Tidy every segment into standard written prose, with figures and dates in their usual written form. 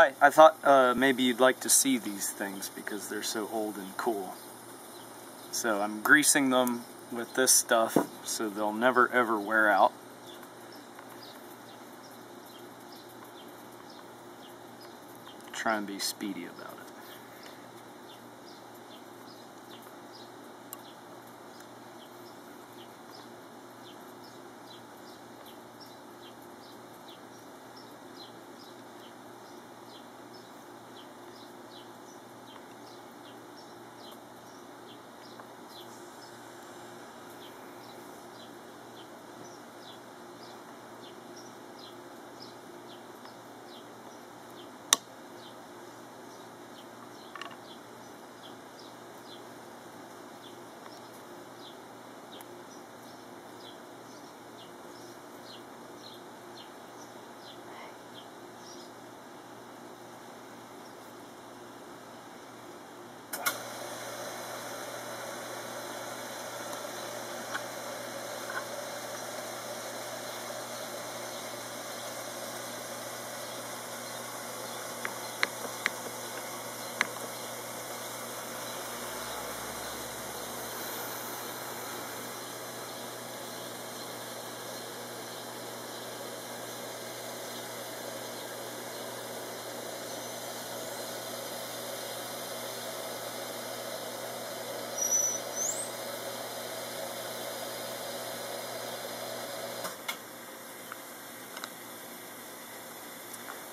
Hi, I thought maybe you'd like to see these things because they're so old and cool. So I'm greasing them with this stuff so they'll never ever wear out. Try and be speedy about it.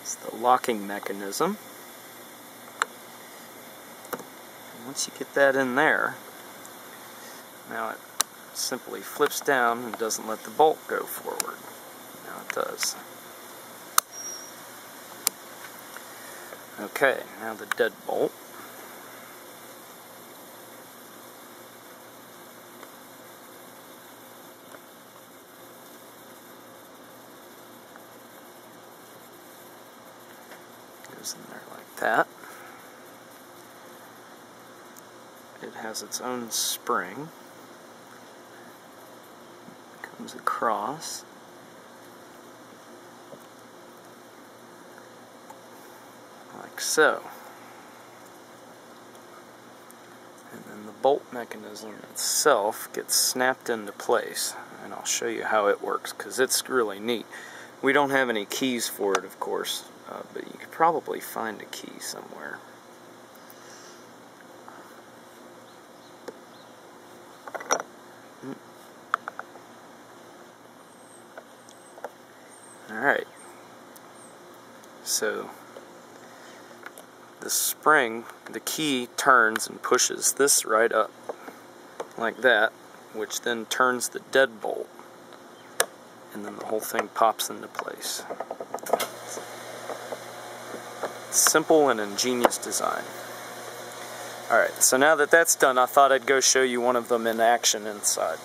It's the locking mechanism. And once you get that in there, now it simply flips down and doesn't let the bolt go forward. Now it does. Okay, now the deadbolt. Goes in there like that. It has its own spring. Comes across. Like so. And then the bolt mechanism itself gets snapped into place. And I'll show you how it works because it's really neat. We don't have any keys for it, of course, but you could probably find a key somewhere. Alright, so the spring, the key turns and pushes this right up, like that, which then turns the deadbolt, and then the whole thing pops into place. Simple and ingenious design. Alright, so now that that's done, I thought I'd go show you one of them in action inside.